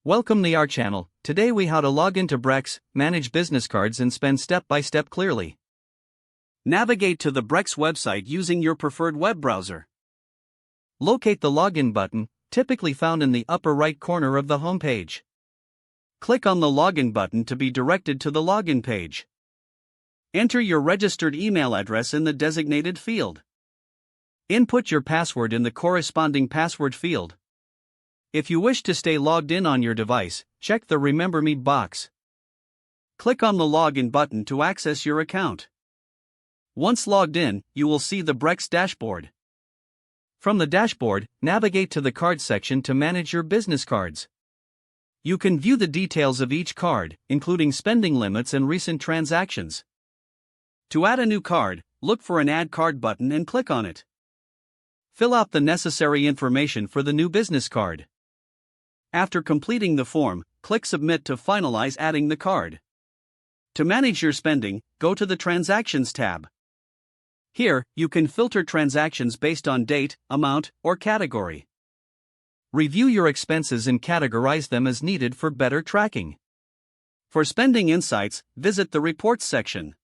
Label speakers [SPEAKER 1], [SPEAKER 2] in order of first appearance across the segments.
[SPEAKER 1] Welcome to our channel. Today we how to log into Brex, manage business cards and spend step by step clearly.
[SPEAKER 2] Navigate to the Brex website using your preferred web browser.
[SPEAKER 1] Locate the login button, typically found in the upper right corner of the home page.
[SPEAKER 2] Click on the login button to be directed to the login page. Enter your registered email address in the designated field. Input your password in the corresponding password field. If you wish to stay logged in on your device, check the Remember Me box. Click on the Login button to access your account. Once logged in, you will see the Brex dashboard.
[SPEAKER 1] From the dashboard, navigate to the Cards section to manage your business cards. You can view the details of each card, including spending limits and recent transactions.
[SPEAKER 2] To add a new card, look for an Add Card button and click on it. Fill out the necessary information for the new business card. After completing the form, click Submit to finalize adding the card. To manage your spending, go to the Transactions tab. Here, you can filter transactions based on date, amount, or category.
[SPEAKER 1] Review your expenses and categorize them as needed for better tracking.
[SPEAKER 2] For spending insights, visit the Reports section.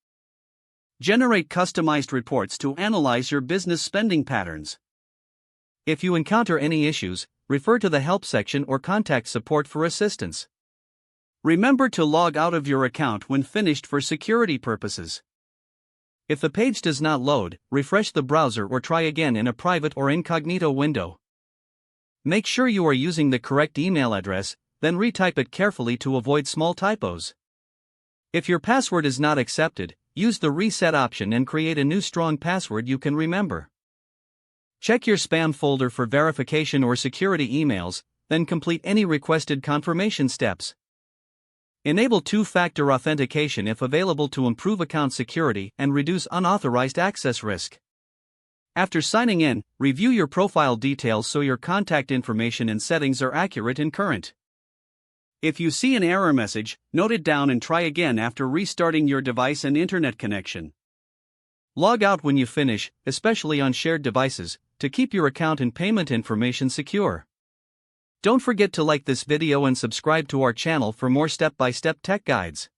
[SPEAKER 2] Generate customized reports to analyze your business spending patterns.
[SPEAKER 1] If you encounter any issues, refer to the Help section or contact support for assistance.
[SPEAKER 2] Remember to log out of your account when finished for security purposes.
[SPEAKER 1] If the page does not load, refresh the browser or try again in a private or incognito window. Make sure you are using the correct email address, then retype it carefully to avoid small typos. If your password is not accepted, use the Reset option and create a new strong password you can remember. Check your spam folder for verification or security emails, then complete any requested confirmation steps. Enable two-factor authentication if available to improve account security and reduce unauthorized access risk. After signing in, review your profile details so your contact information and settings are accurate and current. If you see an error message, note it down and try again after restarting your device and internet connection. Log out when you finish, especially on shared devices, to keep your account and payment information secure. Don't forget to like this video and subscribe to our channel for more step-by-step tech guides.